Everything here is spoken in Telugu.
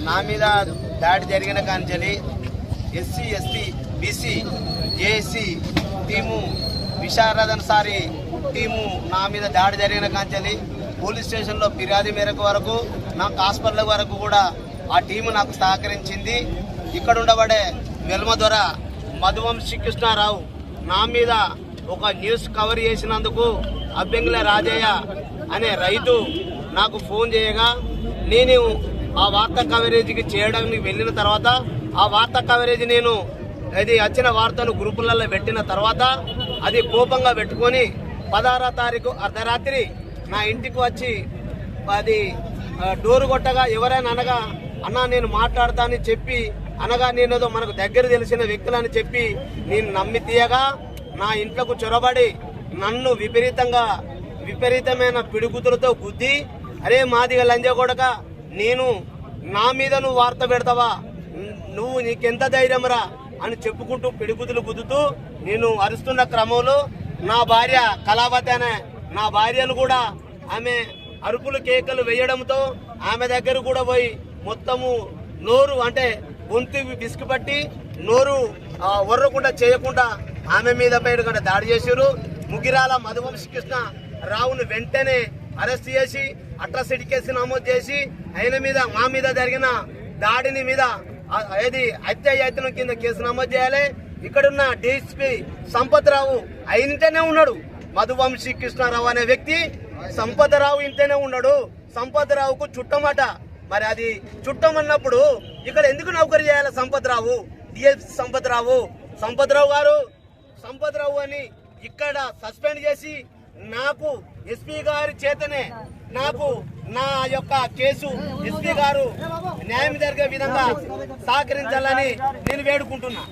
నా మీద దాడి జరిగిన కాంచెలి SC ST BC JAC team విశారదన్ సారి టీము నా మీద దాడి జరిగిన కాంచెలి పోలీస్ స్టేషన్లో ఫిర్యాదు మేరకు వరకు నాకు హాస్పిటల్ వరకు కూడా ఆ టీము నాకు సహకరించింది. ఇక్కడ ఉండబడే వెల్మ ద్వారా మధువంశీ కృష్ణారావు నా మీద ఒక న్యూస్ కవర్ చేసినందుకు అబ్బెంగుల రాజయ్య అనే రైతు నాకు ఫోన్ చేయగా నేను ఆ వార్తా కవరేజీకి చేయడానికి వెళ్ళిన తర్వాత ఆ వార్తా కవరేజీ నేను అది వచ్చిన వార్తను గ్రూపులలో పెట్టిన తర్వాత అది కోపంగా పెట్టుకొని 16వ తారీఖు అర్ధరాత్రి నా ఇంటికి వచ్చి అది డోరు కొట్టగా ఎవరైనా అనగా అన్నా నేను మాట్లాడతానని చెప్పి అనగా నేనేదో మనకు దగ్గర తెలిసిన వ్యక్తులని చెప్పి నేను నమ్మి తీయగా నా ఇంట్లోకి చొరబడి నన్ను విపరీతమైన పిడుగుతులతో గుద్ది, అరే మాదిగ లంజగొడక నేను నా మీద నువ్వు వార్త పెడతావా, నువ్వు నీకెంత ధైర్యం రా అని చెప్పుకుంటూ పిడుగుతులు గుద్దుతూ నేను అరుస్తున్న క్రమంలో నా భార్య కళావతి అనే నా భార్యను కూడా ఆమె అరుపులు కేకలు వేయడంతో ఆమె దగ్గర కూడా పోయి మొత్తము నోరు అంటే గొంతు విసుగుపట్టి నోరు వర్రకుండా చేయకుండా ఆమె మీద పైన దాడి చేశారు. ముగిరాల మధువంశీ కృష్ణ రావును వెంటనే అరెస్ట్ చేసి అట్రాసిటీ కేసు నమోదు చేసి ఆయన మీద మా మీద జరిగిన దాడిని మీద హత్యాయత్నం కింద కేసు నమోదు చేయాలి. ఇక్కడున్న డిఎస్పీ సంపత్రావు ఇంటనే ఉన్నాడు. మధువంశీ కృష్ణారావు అనే వ్యక్తి సంపత్రావు ఇంటనే ఉన్నాడు. సంపత్రావుకు చుట్టమట. మరి అది చుట్టం అన్నప్పుడు ఇక్కడ ఎందుకు నౌకరీ చేయాలి సంపత్రావు? డిఎస్పీ సంపత్రావు గారు సంపత్రావు అని ఇక్కడ సస్పెండ్ చేసి నాకు ఎస్పీ గారి చేతనే నాకు నా యొక్క కేసు ఎస్పీ గారు న్యాయం జరిగే విధంగా సహకరించాలని నేను వేడుకుంటున్నా.